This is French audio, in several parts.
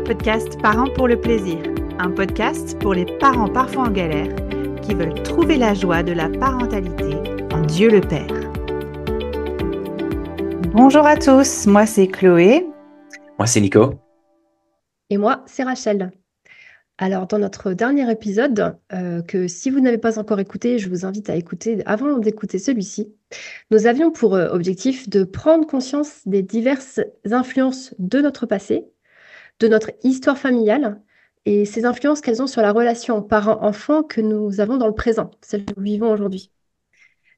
podcast Parents pour le plaisir, un podcast pour les parents parfois en galère qui veulent trouver la joie de la parentalité en Dieu le Père. Bonjour à tous, moi c'est Chloé. Moi, c'est Nico. Et moi, c'est Rachel. Alors, dans notre dernier épisode, que si vous n'avez pas encore écouté, je vous invite à écouter avant d'écouter celui-ci, nous avions pour objectif de prendre conscience des diverses influences de notre passé, de notre histoire familiale, et ces influences qu'elles ont sur la relation parent-enfant que nous avons dans le présent, celle que nous vivons aujourd'hui.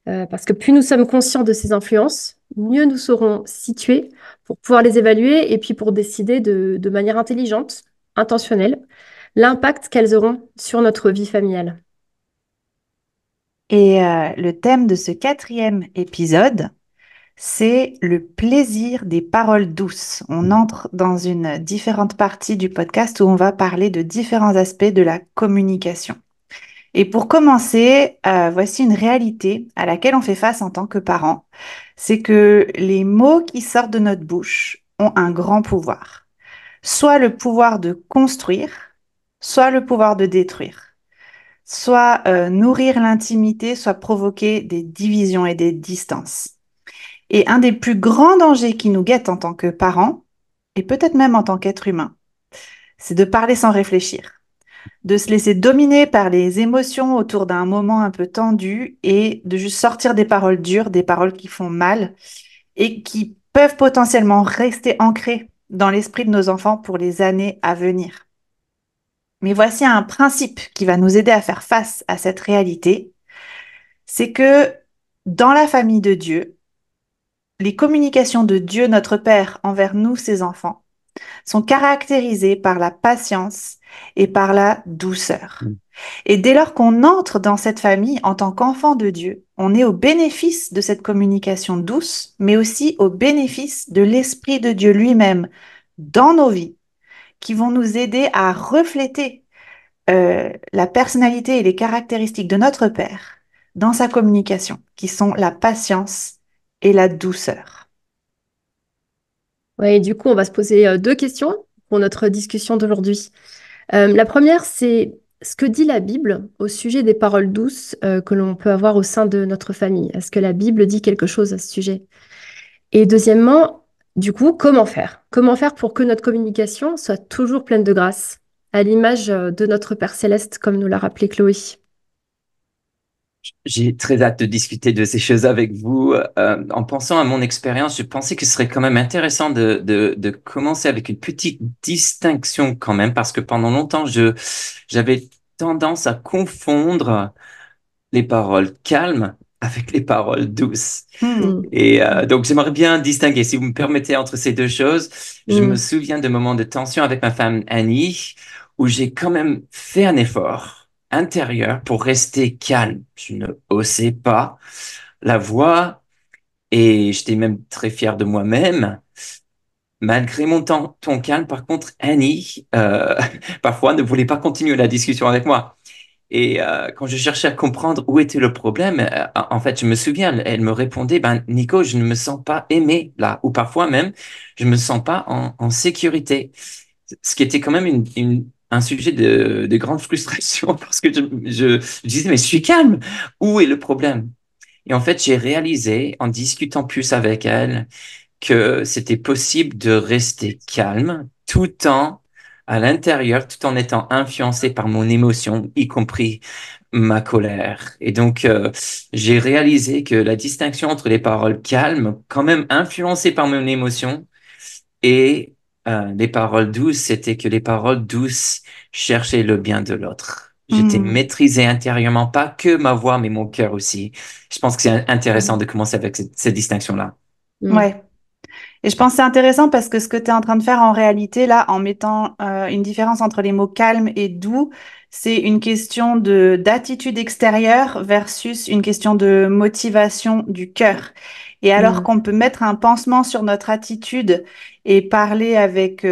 Parce que plus nous sommes conscients de ces influences, mieux nous serons situés pour pouvoir les évaluer et puis pour décider de manière intelligente, intentionnelle, l'impact qu'elles auront sur notre vie familiale. Et le thème de ce 4e épisode, c'est le plaisir des paroles douces. On entre dans une différente partie du podcast où on va parler de différents aspects de la communication. Et pour commencer, voici une réalité à laquelle on fait face en tant que parents. C'est que les mots qui sortent de notre bouche ont un grand pouvoir. Soit le pouvoir de construire, soit le pouvoir de détruire. Soit nourrir l'intimité, soit provoquer des divisions et des distances. Et un des plus grands dangers qui nous guettent en tant que parents, et peut-être même en tant qu'être humain, c'est de parler sans réfléchir, de se laisser dominer par les émotions autour d'un moment un peu tendu et de juste sortir des paroles dures, des paroles qui font mal et qui peuvent potentiellement rester ancrées dans l'esprit de nos enfants pour les années à venir. Mais voici un principe qui va nous aider à faire face à cette réalité, c'est que dans la famille de Dieu, les communications de Dieu notre Père envers nous, ses enfants, sont caractérisées par la patience et par la douceur. Et dès lors qu'on entre dans cette famille en tant qu'enfant de Dieu, on est au bénéfice de cette communication douce, mais aussi au bénéfice de l'Esprit de Dieu lui-même dans nos vies, qui vont nous aider à refléter la personnalité et les caractéristiques de notre Père dans sa communication, qui sont la patience et la douceur. Ouais, et du coup, on va se poser 2 questions pour notre discussion d'aujourd'hui. La première, c'est ce que dit la Bible au sujet des paroles douces que l'on peut avoir au sein de notre famille. Est-ce que la Bible dit quelque chose à ce sujet? Et deuxièmement, du coup, comment faire? Comment faire pour que notre communication soit toujours pleine de grâce, à l'image de notre Père Céleste, comme nous l'a rappelé Chloé? J'ai très hâte de discuter de ces choses avec vous. En pensant à mon expérience, je pensais que ce serait quand même intéressant de commencer avec une petite distinction quand même, parce que pendant longtemps, j'avais tendance à confondre les paroles calmes avec les paroles douces. Hmm. Et donc, j'aimerais bien distinguer, si vous me permettez, entre ces deux choses. Je me Mm. souviens de moments de tension avec ma femme Annie, où j'ai quand même fait un effort intérieur pour rester calme. Je ne osais pas la voix et j'étais même très fier de moi-même. Malgré mon ton calme, par contre, Annie, parfois, ne voulait pas continuer la discussion avec moi. Et quand je cherchais à comprendre où était le problème, en fait, je me souviens, elle me répondait, ben, Nico, je ne me sens pas aimé là, ou parfois même, je me sens pas en sécurité. Ce qui était quand même un sujet de grande frustration parce que je disais, mais je suis calme, où est le problème? Et en fait, j'ai réalisé, en discutant plus avec elle, que c'était possible de rester calme tout en à l'intérieur, tout en étant influencé par mon émotion, y compris ma colère. Et donc, j'ai réalisé que la distinction entre les paroles calmes, quand même influencées par mon émotion, et les paroles douces, c'était que les paroles douces cherchaient le bien de l'autre. J'étais Hmm. maîtrisé intérieurement, pas que ma voix, mais mon cœur aussi. Je pense que c'est intéressant Mm. de commencer avec cette distinction-là. Mm. Ouais. Et je pense que c'est intéressant parce que ce que tu es en train de faire en réalité, là, en mettant une différence entre les mots calme et doux, c'est une question d'attitude extérieure versus une question de motivation du cœur. Et alors Mm. qu'on peut mettre un pansement sur notre attitude et parler avec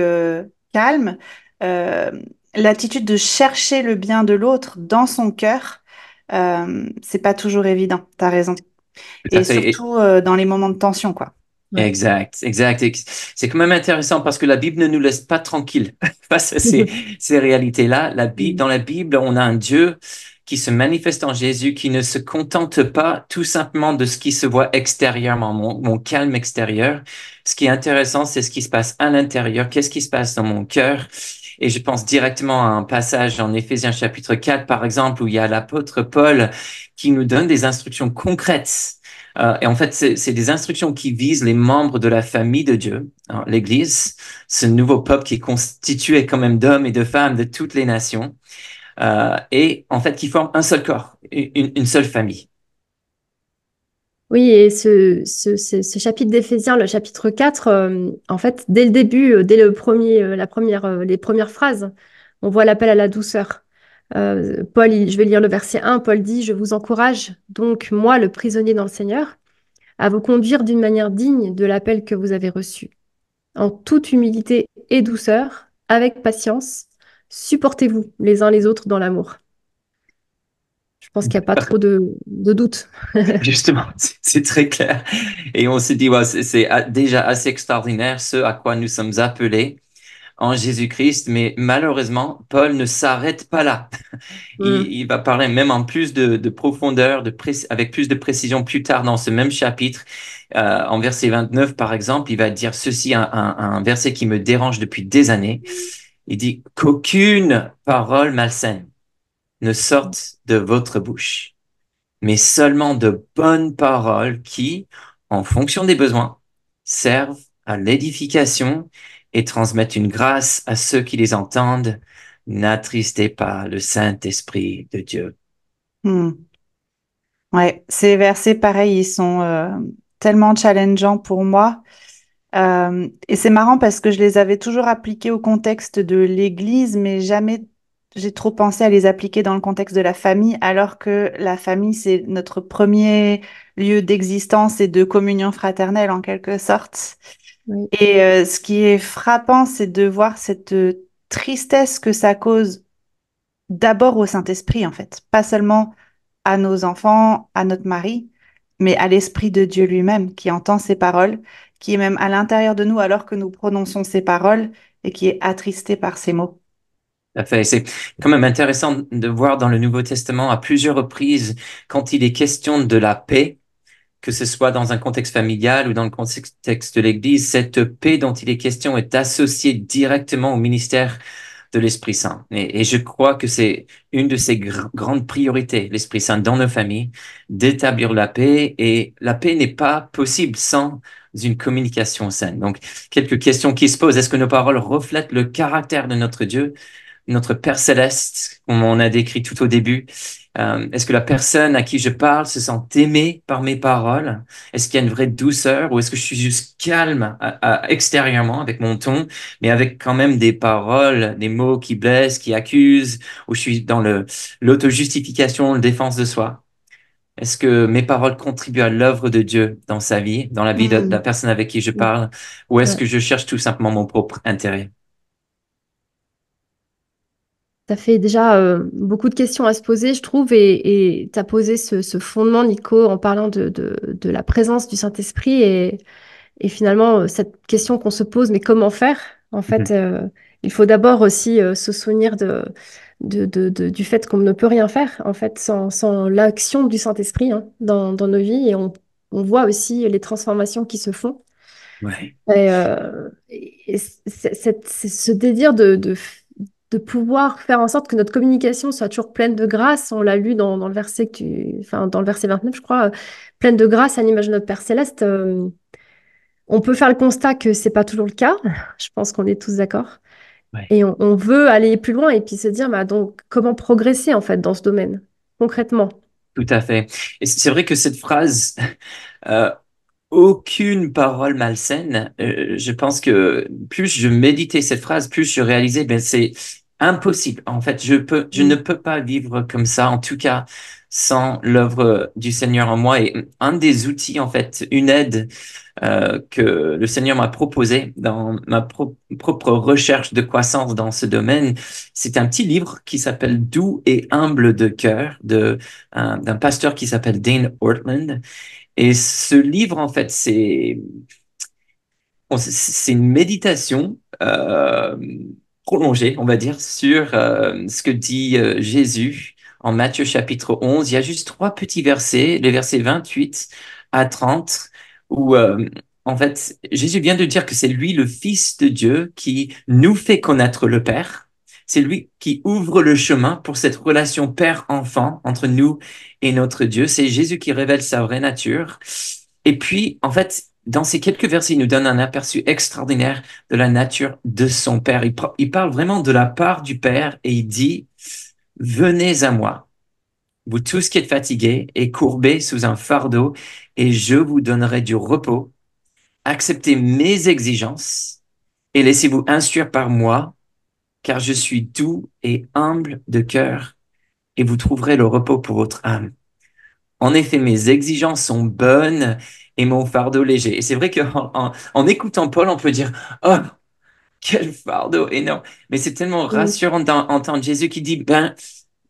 calme, euh, l'attitude de chercher le bien de l'autre dans son cœur, c'est pas toujours évident. T'as raison. Tout à Et fait. surtout dans les moments de tension, quoi. Ouais. Exact, exact. Et c'est quand même intéressant parce que la Bible ne nous laisse pas tranquilles face à ces réalités-là. Mm. Dans la Bible, on a un Dieu qui se manifeste en Jésus, qui ne se contente pas tout simplement de ce qui se voit extérieurement, mon calme extérieur. Ce qui est intéressant, c'est ce qui se passe à l'intérieur. Qu'est-ce qui se passe dans mon cœur? Et je pense directement à un passage en Éphésiens chapitre 4, par exemple, où il y a l'apôtre Paul qui nous donne des instructions concrètes. Et en fait, c'est des instructions qui visent les membres de la famille de Dieu, hein, l'Église, ce nouveau peuple qui est constitué quand même d'hommes et de femmes de toutes les nations, et en fait qui forment un seul corps, une seule famille. Oui, et ce chapitre d'Éphésiens, le chapitre 4, en fait, dès le début, dès les premières phrases, on voit l'appel à la douceur. Je vais lire le verset 1, Paul dit, Je vous encourage, donc moi, le prisonnier dans le Seigneur, à vous conduire d'une manière digne de l'appel que vous avez reçu, en toute humilité et douceur, avec patience, supportez-vous les uns les autres dans l'amour. Je pense qu'il n'y a pas trop de doute. Justement, c'est très clair. Et on se dit, ouais, c'est déjà assez extraordinaire ce à quoi nous sommes appelés en Jésus-Christ, mais malheureusement, Paul ne s'arrête pas là. Mm. Il va parler même en plus de profondeur, avec plus de précision plus tard dans ce même chapitre. En verset 29, par exemple, il va dire ceci, un verset qui me dérange depuis des années. Il dit qu'aucune parole malsaine ne sorte de votre bouche, mais seulement de bonnes paroles qui, en fonction des besoins, servent à l'édification et transmettent une grâce à ceux qui les entendent. N'attristez pas le Saint-Esprit de Dieu. Hmm. Ouais, ces versets, pareil, ils sont tellement challengeants pour moi. Et c'est marrant parce que je les avais toujours appliqués au contexte de l'Église, mais jamais j'ai trop pensé à les appliquer dans le contexte de la famille, alors que la famille, c'est notre premier lieu d'existence et de communion fraternelle en quelque sorte. Oui. Et ce qui est frappant, c'est de voir cette tristesse que ça cause d'abord au Saint-Esprit, en fait, pas seulement à nos enfants, à notre mari, mais à l'Esprit de Dieu lui-même qui entend ces paroles, qui est même à l'intérieur de nous alors que nous prononçons ces paroles et qui est attristé par ces mots. Tout à fait. C'est quand même intéressant de voir dans le Nouveau Testament à plusieurs reprises quand il est question de la paix, que ce soit dans un contexte familial ou dans le contexte de l'Église, cette paix dont il est question est associée directement au ministère de l'Esprit Saint. Et je crois que c'est une de ces grandes priorités, l'Esprit Saint dans nos familles, d'établir la paix. Et la paix n'est pas possible sans une communication saine. Donc, quelques questions qui se posent. Est-ce que nos paroles reflètent le caractère de notre Dieu? Notre Père céleste, comme on a décrit tout au début. Est-ce que la personne à qui je parle se sent aimée par mes paroles? Est-ce qu'il y a une vraie douceur ou est-ce que je suis juste calme extérieurement avec mon ton, mais avec quand même des paroles, des mots qui blessent, qui accusent, ou je suis dans l'auto-justification, la défense de soi? Est-ce que mes paroles contribuent à l'œuvre de Dieu dans sa vie, dans la vie de la Mm. personne avec qui je parle, ou est-ce Ouais. que je cherche tout simplement mon propre intérêt? Ça fait déjà beaucoup de questions à se poser, je trouve, et tu as posé ce fondement, Nico, en parlant de la présence du Saint-Esprit et finalement, cette question qu'on se pose, mais comment faire? En fait, il faut d'abord aussi se souvenir du fait qu'on ne peut rien faire, en fait, sans l'action du Saint-Esprit hein, dans nos vies, et on voit aussi les transformations qui se font. Ouais, C'est ce désir de pouvoir faire en sorte que notre communication soit toujours pleine de grâce. On l'a lu dans le verset enfin, dans le verset 29, je crois, pleine de grâce à l'image de notre Père céleste. On peut faire le constat que c'est pas toujours le cas. Je pense qu'on est tous d'accord. ouais. Et on veut aller plus loin et puis se dire, bah, donc, comment progresser en fait dans ce domaine, concrètement. Tout à fait. Et c'est vrai que cette phrase, euh, aucune parole malsaine, je pense que plus je méditais cette phrase, plus je réalisais, ben c'est impossible. En fait, je ne Mm. peux pas vivre comme ça, en tout cas, sans l'œuvre du Seigneur en moi. Et un des outils, en fait, une aide que le Seigneur m'a proposé dans ma propre recherche de croissance dans ce domaine, c'est un petit livre qui s'appelle Doux et humble de cœur d'un pasteur qui s'appelle Dane Ortland. Et ce livre, en fait, c'est une méditation prolongée, on va dire, sur ce que dit Jésus en Matthieu chapitre 11. Il y a juste trois petits versets, les versets 28 à 30, où en fait, Jésus vient de dire que c'est lui, le Fils de Dieu, qui nous fait connaître le Père. C'est lui qui ouvre le chemin pour cette relation père-enfant entre nous et notre Dieu. C'est Jésus qui révèle sa vraie nature. Et puis, en fait, dans ces quelques versets, il nous donne un aperçu extraordinaire de la nature de son Père. Il parle vraiment de la part du Père et il dit, venez à moi, vous tous qui êtes fatigués et courbés sous un fardeau, et je vous donnerai du repos. Acceptez mes exigences et laissez-vous instruire par moi, car je suis doux et humble de cœur, et vous trouverez le repos pour votre âme. En effet, mes exigences sont bonnes et mon fardeau léger. Et c'est vrai qu'en écoutant Paul, on peut dire, oh, quel fardeau énorme. Mais c'est tellement Mm. rassurant d'entendre Jésus qui dit, ben,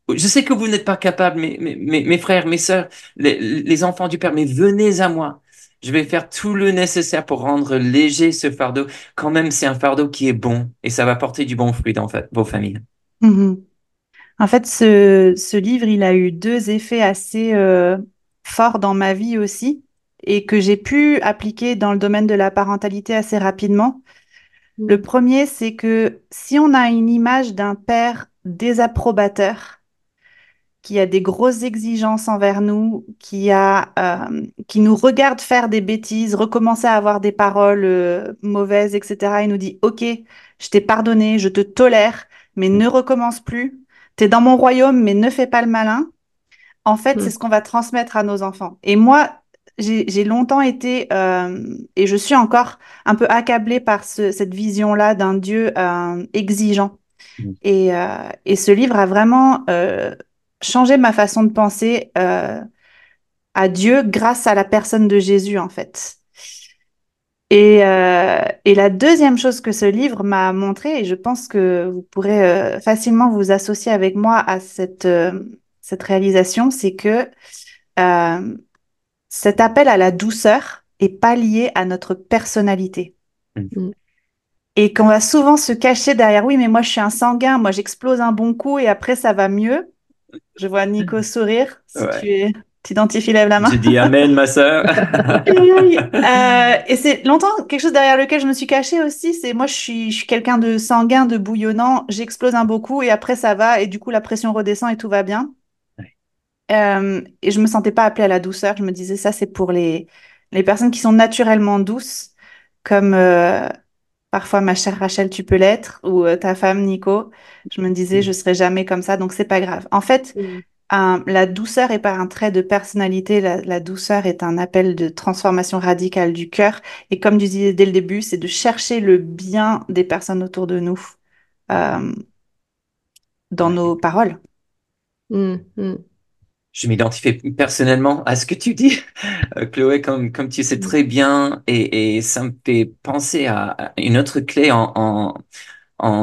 je sais que vous n'êtes pas capables, mes frères, mes sœurs, les enfants du Père, mais venez à moi. Je vais faire tout le nécessaire pour rendre léger ce fardeau. Quand même, c'est un fardeau qui est bon et ça va porter du bon fruit dans vos familles. Mhm. En fait, ce livre, il a eu deux effets assez forts dans ma vie aussi et que j'ai pu appliquer dans le domaine de la parentalité assez rapidement. Le Mm. premier, c'est que si on a une image d'un père désapprobateur, qui a des grosses exigences envers nous, qui nous regarde faire des bêtises, recommencer à avoir des paroles mauvaises, etc. Il nous dit, OK, je t'ai pardonné, je te tolère, mais ne recommence plus. T'es dans mon royaume, mais ne fais pas le malin. En fait, c'est Mm. ce qu'on va transmettre à nos enfants. Et moi, j'ai longtemps été, et je suis encore un peu accablée par cette vision-là d'un Dieu exigeant. Et ce livre a vraiment changé ma façon de penser à Dieu grâce à la personne de Jésus, en fait. Et la deuxième chose que ce livre m'a montré, et je pense que vous pourrez facilement vous associer avec moi à cette réalisation, c'est que euh, cet appel à la douceur est pas lié à notre personnalité. Mm. Et qu'on va souvent se cacher derrière, oui, mais moi je suis un sanguin, moi j'explose un bon coup et après ça va mieux. Je vois Nico sourire. Si Ouais. tu t'identifies, lève la Je main. dis Amen, ma sœur. Aïe, aïe, aïe. Et c'est longtemps quelque chose derrière lequel je me suis cachée aussi. C'est moi, je suis quelqu'un de sanguin, de bouillonnant. J'explose un beau coup et après ça va. Et du coup, la pression redescend et tout va bien. Et je me sentais pas appelée à la douceur. Je me disais, ça, c'est pour les personnes qui sont naturellement douces, comme parfois ma chère Rachel, tu peux l'être, ou ta femme, Nico. Je me disais, je serai jamais comme ça, donc c'est pas grave. En fait, Mm. la douceur est pas un trait de personnalité, la douceur est un appel de transformation radicale du cœur. Et comme tu disais dès le début, c'est de chercher le bien des personnes autour de nous euh, dans Ouais. nos paroles. Mm. Mm. Je m'identifie personnellement à ce que tu dis, Chloé, comme tu sais Mm. très bien, et ça me fait penser à une autre clé en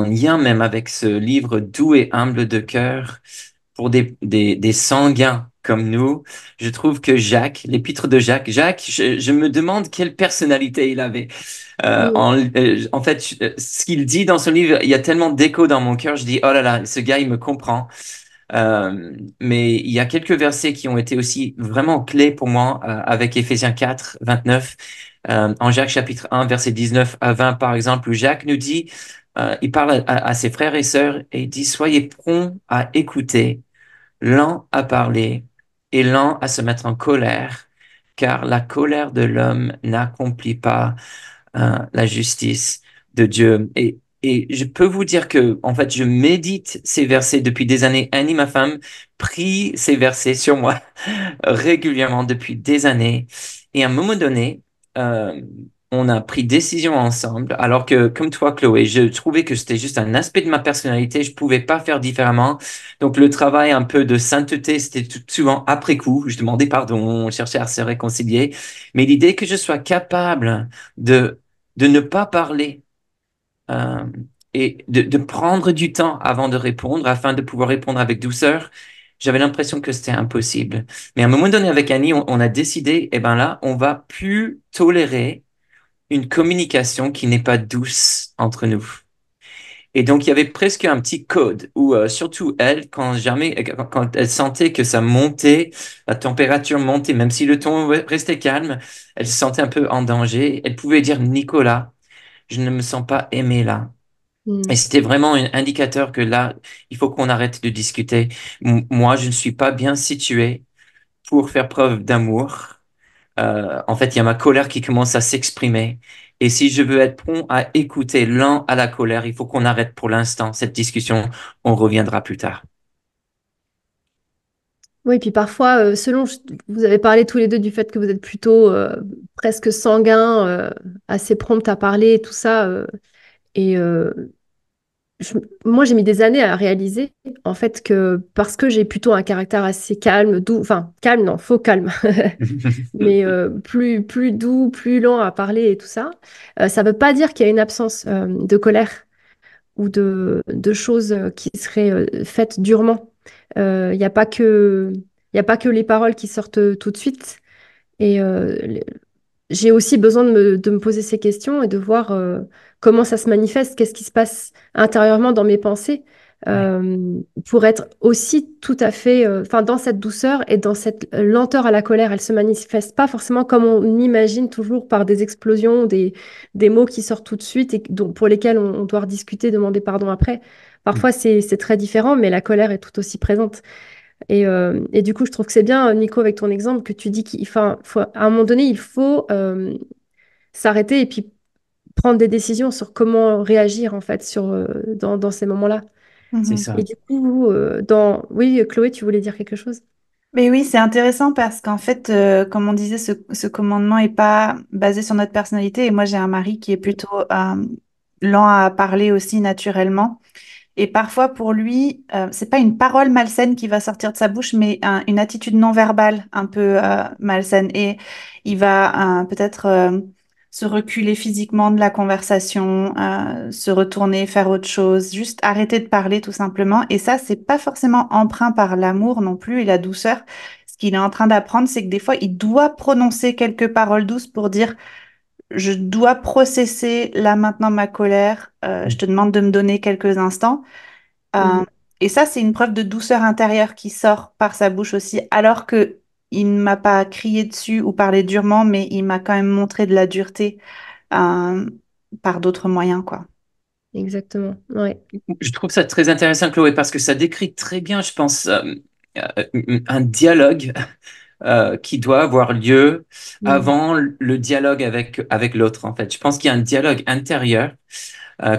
lien même avec ce livre doux et humble de cœur pour des sanguins comme nous. Je trouve que Jacques, l'épître de Jacques, je me demande quelle personnalité il avait. Mm. En fait, ce qu'il dit dans son livre, il y a tellement d'écho dans mon cœur, je dis, oh là là, ce gars, il me comprend. Mais il y a quelques versets qui ont été aussi vraiment clés pour moi avec Éphésiens 4, 29, en Jacques chapitre 1, verset 19 à 20 par exemple, où Jacques nous dit, il parle à ses frères et sœurs et il dit, soyez prompts à écouter, lents à parler et lents à se mettre en colère, car la colère de l'homme n'accomplit pas la justice de Dieu. Et je peux vous dire que, en fait, je médite ces versets depuis des années. Annie, ma femme, prie ces versets sur moi régulièrement depuis des années. Et à un moment donné, euh, on a pris décision ensemble, alors que, comme toi, Chloé, je trouvais que c'était juste un aspect de ma personnalité, je pouvais pas faire différemment. Donc, le travail un peu de sainteté, c'était tout souvent après coup. Je demandais pardon, on cherchait à se réconcilier. Mais l'idée que je sois capable de, de ne pas parler, euh, et de prendre du temps avant de répondre afin de pouvoir répondre avec douceur, j'avais l'impression que c'était impossible. Mais à un moment donné, avec Annie, on a décidé, eh ben là, on va plus tolérer une communication qui n'est pas douce entre nous. Et donc, il y avait presque un petit code où, surtout elle, quand elle sentait que ça montait, la température montait, même si le ton restait calme, elle se sentait un peu en danger. Elle pouvait dire, Nicolas, je ne me sens pas aimé là. Et Mm. c'était vraiment un indicateur que là, il faut qu'on arrête de discuter. Moi, je ne suis pas bien situé pour faire preuve d'amour. En fait, il y a ma colère qui commence à s'exprimer. Et si je veux être prompt à écouter l'un à la colère, il faut qu'on arrête pour l'instant cette discussion. On reviendra plus tard. Oui, puis parfois, vous avez parlé tous les deux du fait que vous êtes plutôt presque sanguin, assez prompt à parler et tout ça. Et moi, j'ai mis des années à réaliser, en fait, que parce que j'ai plutôt un caractère assez calme, doux, enfin, calme, non, faux calme, mais plus doux, plus lent à parler et tout ça, ça ne veut pas dire qu'il y a une absence de colère ou de choses qui seraient faites durement. Il n'y a pas que, il y a pas que les paroles qui sortent tout de suite. Et j'ai aussi besoin de me poser ces questions et de voir comment ça se manifeste, qu'est-ce qui se passe intérieurement dans mes pensées, Ouais. pour être aussi tout à fait, enfin, dans cette douceur et dans cette lenteur à la colère. Elle se manifeste pas forcément comme on imagine toujours par des explosions, des mots qui sortent tout de suite et pour lesquels on doit rediscuter, demander pardon après. Parfois, c'est très différent, mais la colère est tout aussi présente. Et du coup, je trouve que c'est bien, Nico, avec ton exemple, que tu dis à un moment donné, il faut s'arrêter et puis prendre des décisions sur comment réagir, en fait, dans ces moments-là. C'est Mhm. Et ça. du coup, oui, Chloé, tu voulais dire quelque chose? Mais oui, c'est intéressant parce qu'en fait, comme on disait, ce commandement est pas basé sur notre personnalité. Et moi, j'ai un mari qui est plutôt lent à parler aussi naturellement. Et parfois, pour lui, c'est pas une parole malsaine qui va sortir de sa bouche, mais une attitude non verbale un peu malsaine. Et il va peut-être se reculer physiquement de la conversation, se retourner, faire autre chose, juste arrêter de parler tout simplement. Et ça, c'est pas forcément empreint par l'amour non plus et la douceur. Ce qu'il est en train d'apprendre, c'est que des fois, il doit prononcer quelques paroles douces pour dire je dois processer là maintenant ma colère. Je te demande de me donner quelques instants. Euh, Mhm. et ça, c'est une preuve de douceur intérieure qui sort par sa bouche aussi, alors que il ne m'a pas crié dessus ou parlé durement, mais il m'a quand même montré de la dureté euh, par d'autres moyens, quoi. Exactement, ouais. Je trouve ça très intéressant, Chloé, parce que ça décrit très bien, je pense, un dialogue qui doit avoir lieu Mm. avant le dialogue avec l'autre, en fait. Je pense qu'il y a un dialogue intérieur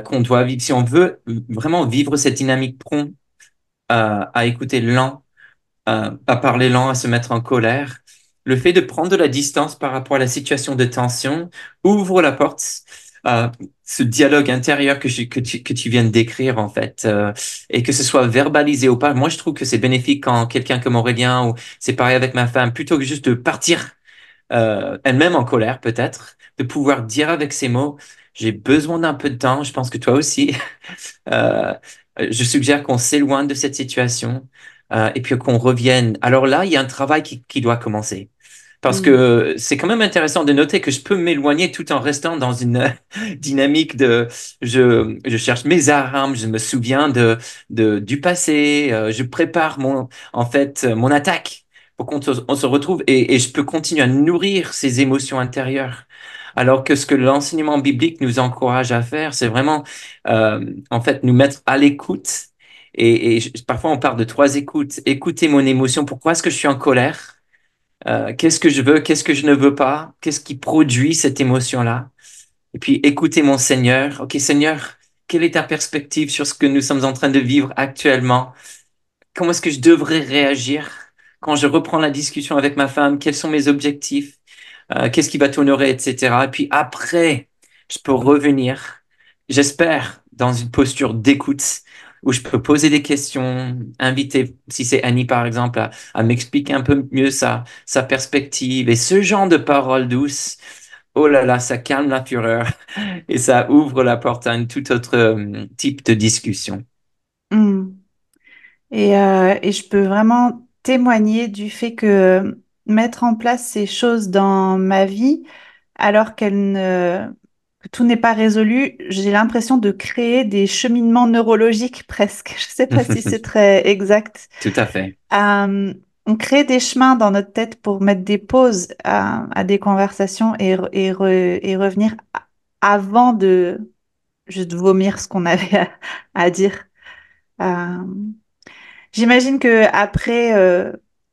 qu'on doit vivre. Si on veut vraiment vivre cette dynamique prompt à écouter lent, à parler lent, à se mettre en colère, le fait de prendre de la distance par rapport à la situation de tension ouvre la porte à ce dialogue intérieur que tu viens de décrire, en fait, et que ce soit verbalisé ou pas. Moi, je trouve que c'est bénéfique quand quelqu'un comme Aurélien, ou c'est pareil avec ma femme, plutôt que juste de partir elle-même en colère peut-être, de pouvoir dire avec ses mots, j'ai besoin d'un peu de temps, je pense que toi aussi. Euh, je suggère qu'on s'éloigne de cette situation et puis qu'on revienne. Alors là, il y a un travail qui doit commencer. Parce Mm. que c'est quand même intéressant de noter que je peux m'éloigner tout en restant dans une dynamique de je cherche mes armes, je me souviens du passé, je prépare en fait, mon attaque pour on se retrouve et je peux continuer à nourrir ces émotions intérieures. Alors que ce que l'enseignement biblique nous encourage à faire, c'est vraiment en fait nous mettre à l'écoute. Parfois on parle de trois écoutes. Écouter mon émotion. Pourquoi est-ce que je suis en colère? Qu'est-ce que je veux, qu'est-ce que je ne veux pas, qu'est-ce qui produit cette émotion-là. Et puis écouter mon Seigneur. Ok, Seigneur, quelle est ta perspective sur ce que nous sommes en train de vivre actuellement? Comment est-ce que je devrais réagir quand je reprends la discussion avec ma femme? Quels sont mes objectifs? Qu'est-ce qui va t'honorer, etc. Et puis après, je peux revenir, j'espère, dans une posture d'écoute où je peux poser des questions, inviter, si c'est Annie par exemple, à m'expliquer un peu mieux sa perspective et ce genre de paroles douces. Oh là là, ça calme la fureur et ça ouvre la porte à un tout autre type de discussion. Mm. Et je peux vraiment témoigner du fait que mettre en place ces choses dans ma vie, alors que tout n'est pas résolu, j'ai l'impression de créer des cheminements neurologiques presque. Je ne sais pas si c'est très exact. Tout à fait. Euh, on crée des chemins dans notre tête pour mettre des pauses à des conversations et revenir avant de juste vomir ce qu'on avait à dire. Euh, J'imagine que après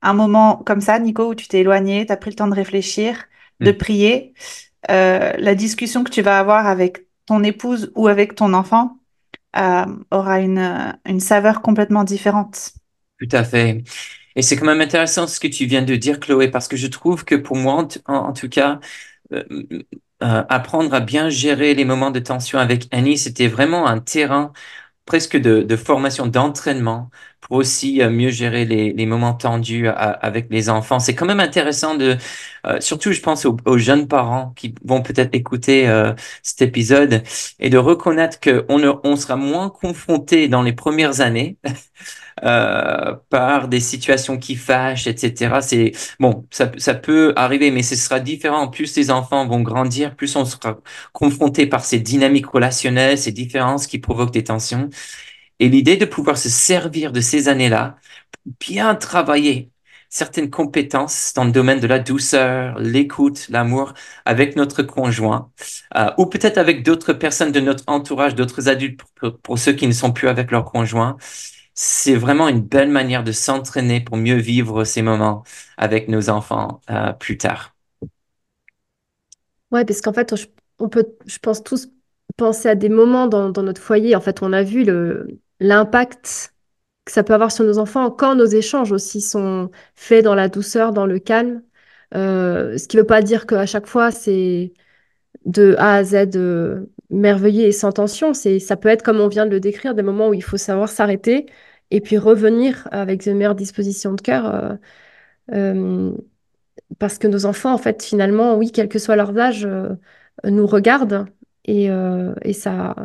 un moment comme ça, Nico, où tu t'es éloigné, tu as pris le temps de réfléchir, de Mm. prier, la discussion que tu vas avoir avec ton épouse ou avec ton enfant aura une saveur complètement différente. Tout à fait. Et c'est quand même intéressant ce que tu viens de dire, Chloé, parce que je trouve que pour moi, en tout cas, euh, apprendre à bien gérer les moments de tension avec Annie, c'était vraiment un terrain presque de formation, d'entraînement pour aussi mieux gérer les moments tendus avec les enfants. C'est quand même intéressant surtout je pense aux jeunes parents qui vont peut-être écouter cet épisode et de reconnaître on sera moins confronté dans les premières années par des situations qui fâchent, etc. C'est bon, ça peut arriver, mais ce sera différent. Plus les enfants vont grandir, plus on sera confronté par ces dynamiques relationnelles, ces différences qui provoquent des tensions. Et l'idée de pouvoir se servir de ces années-là, bien travailler certaines compétences dans le domaine de la douceur, l'écoute, l'amour avec notre conjoint, ou peut-être avec d'autres personnes de notre entourage, d'autres adultes pour ceux qui ne sont plus avec leur conjoint. C'est vraiment une belle manière de s'entraîner pour mieux vivre ces moments avec nos enfants plus tard. Ouais, parce qu'en fait, on peut, je pense tous penser à des moments dans notre foyer. En fait, on a vu l'impact que ça peut avoir sur nos enfants quand nos échanges aussi sont faits dans la douceur, dans le calme. Ce qui ne veut pas dire qu'à chaque fois, c'est de A à Z merveilleux et sans tension. Ça peut être, comme on vient de le décrire, des moments où il faut savoir s'arrêter et puis revenir avec de meilleures dispositions de cœur. Euh, Parce que nos enfants, en fait, finalement, oui, quel que soit leur âge, nous regardent et ça,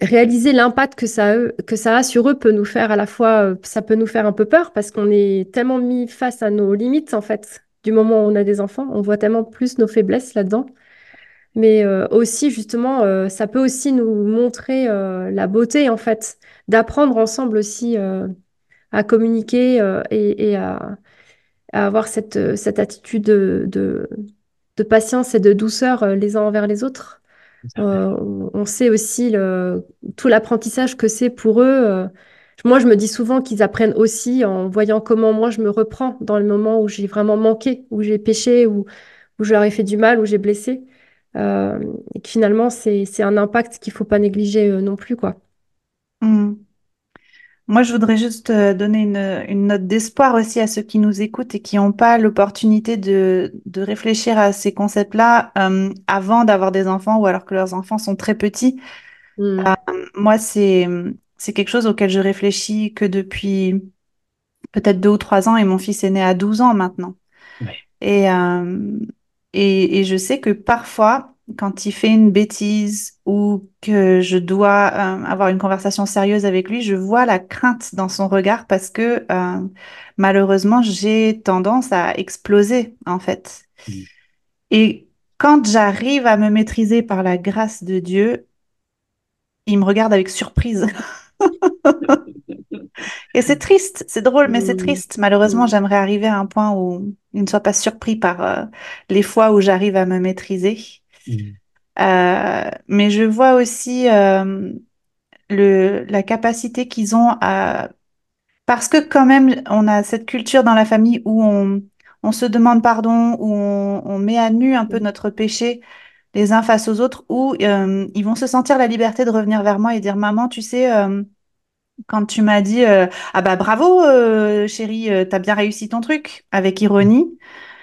réaliser l'impact que ça a sur eux peut nous faire à la fois, ça peut nous faire un peu peur parce qu'on est tellement mis face à nos limites, en fait, du moment où on a des enfants. On voit tellement plus nos faiblesses là-dedans. Mais aussi, justement, ça peut aussi nous montrer la beauté, en fait, d'apprendre ensemble aussi à communiquer et à avoir cette attitude de patience et de douceur les uns envers les autres. On sait aussi tout l'apprentissage que c'est pour eux. Moi, je me dis souvent qu'ils apprennent aussi en voyant comment moi je me reprends dans le moment où j'ai vraiment manqué, où j'ai péché, où je leur ai fait du mal, où j'ai blessé. Euh, et que finalement, c'est un impact qu'il faut pas négliger non plus, quoi. Hmm. Moi, je voudrais juste donner une note d'espoir aussi à ceux qui nous écoutent et qui n'ont pas l'opportunité de réfléchir à ces concepts-là avant d'avoir des enfants ou alors que leurs enfants sont très petits. Mm. Moi, c'est quelque chose auquel je réfléchis que depuis peut-être 2 ou 3 ans et mon fils est né à 12 ans maintenant. Ouais. Et, euh, et je sais que parfois, quand il fait une bêtise ou que je dois avoir une conversation sérieuse avec lui, je vois la crainte dans son regard parce que malheureusement, j'ai tendance à exploser en fait. Mm. Et quand j'arrive à me maîtriser par la grâce de Dieu, il me regarde avec surprise. Et c'est triste, c'est drôle, mais c'est Mm. triste. Malheureusement, Mm. j'aimerais arriver à un point où il ne soit pas surpris par les fois où j'arrive à me maîtriser. Mm. Mais je vois aussi la capacité qu'ils ont à... Parce que quand même, on a cette culture dans la famille où on se demande pardon, où on met à nu un peu notre péché les uns face aux autres, où ils vont se sentir la liberté de revenir vers moi et dire, Maman, tu sais... quand tu m'as dit ah bah bravo chérie, t'as bien réussi ton truc avec ironie,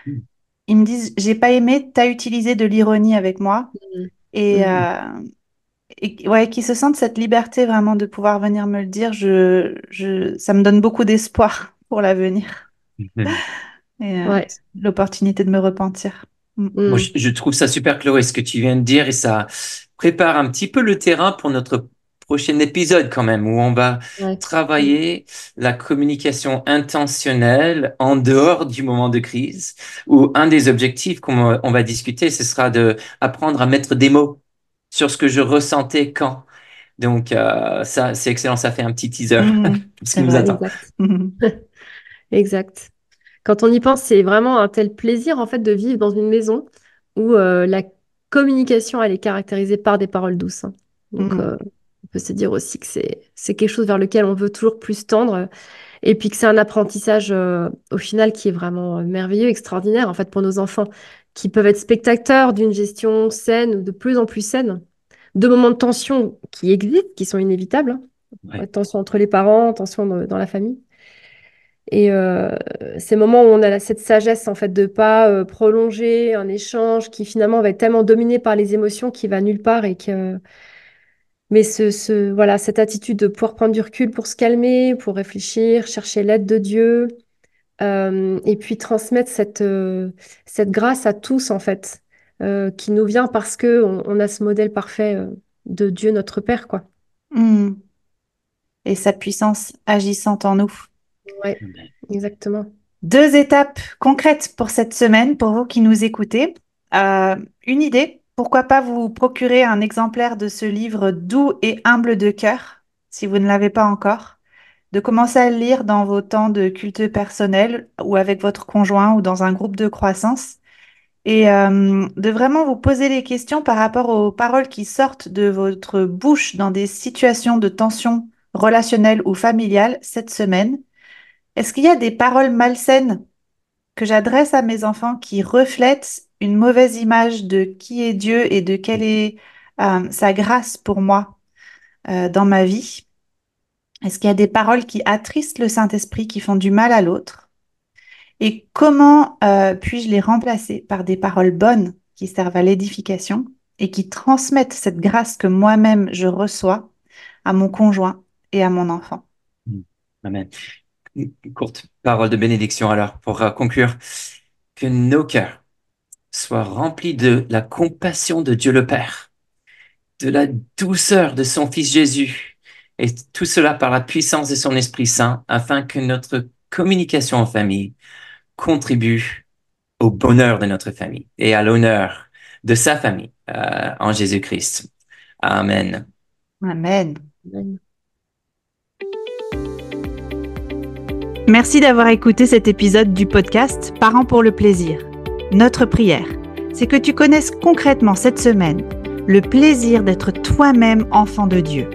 Mm. ils me disent j'ai pas aimé, t'as utilisé de l'ironie avec moi et, Mm. ouais qu'ils se sentent cette liberté vraiment de pouvoir venir me le dire, ça me donne beaucoup d'espoir pour l'avenir Mm. et Ouais. l'opportunité de me repentir. Mm. Moi, Mm. je trouve ça super, Chloé, ce que tu viens de dire, et ça prépare un petit peu le terrain pour notre prochain épisode quand même, où on va Ouais. travailler la communication intentionnelle en dehors du moment de crise, où un des objectifs qu'on va discuter, ce sera de apprendre à mettre des mots sur ce que je ressentais quand. Donc, ça, c'est excellent, ça fait un petit teaser pour ce C'est qui nous vrai. attend. Exact. Exact. Quand on y pense, c'est vraiment un tel plaisir en fait de vivre dans une maison où la communication elle est caractérisée par des paroles douces, hein. Donc on peut se dire aussi que c'est quelque chose vers lequel on veut toujours plus tendre et puis que c'est un apprentissage au final qui est vraiment merveilleux, extraordinaire en fait pour nos enfants qui peuvent être spectateurs d'une gestion saine ou de plus en plus saine, de moments de tension qui existent, qui sont inévitables, hein. Ouais. Tension entre les parents, tension dans la famille. Et ces moments où on a cette sagesse en fait de pas prolonger un échange qui finalement va être tellement dominé par les émotions qui va nulle part et que mais voilà cette attitude de pouvoir prendre du recul pour se calmer, pour réfléchir, chercher l'aide de Dieu et puis transmettre cette grâce à tous en fait qui nous vient parce que on a ce modèle parfait de Dieu notre Père quoi. Et sa puissance agissante en nous. Ouais, exactement. 2 étapes concrètes pour cette semaine, pour vous qui nous écoutez. Une idée, pourquoi pas vous procurer un exemplaire de ce livre doux et humble de cœur, si vous ne l'avez pas encore, de commencer à le lire dans vos temps de culte personnel ou avec votre conjoint ou dans un groupe de croissance et de vraiment vous poser des questions par rapport aux paroles qui sortent de votre bouche dans des situations de tension relationnelle ou familiale cette semaine. Est-ce qu'il y a des paroles malsaines que j'adresse à mes enfants qui reflètent une mauvaise image de qui est Dieu et de quelle est sa grâce pour moi dans ma vie? Est-ce qu'il y a des paroles qui attristent le Saint-Esprit, qui font du mal à l'autre? Et comment puis-je les remplacer par des paroles bonnes qui servent à l'édification et qui transmettent cette grâce que moi-même je reçois à mon conjoint et à mon enfant? Amen. Une courte parole de bénédiction alors pour conclure. Que nos cœurs soient remplis de la compassion de Dieu le Père, de la douceur de son Fils Jésus, et tout cela par la puissance de son Esprit Saint, afin que notre communication en famille contribue au bonheur de notre famille et à l'honneur de sa famille en Jésus-Christ. Amen. Amen. Amen. Merci d'avoir écouté cet épisode du podcast Parents pour le plaisir. Notre prière, c'est que tu connaisses concrètement cette semaine le plaisir d'être toi-même enfant de Dieu.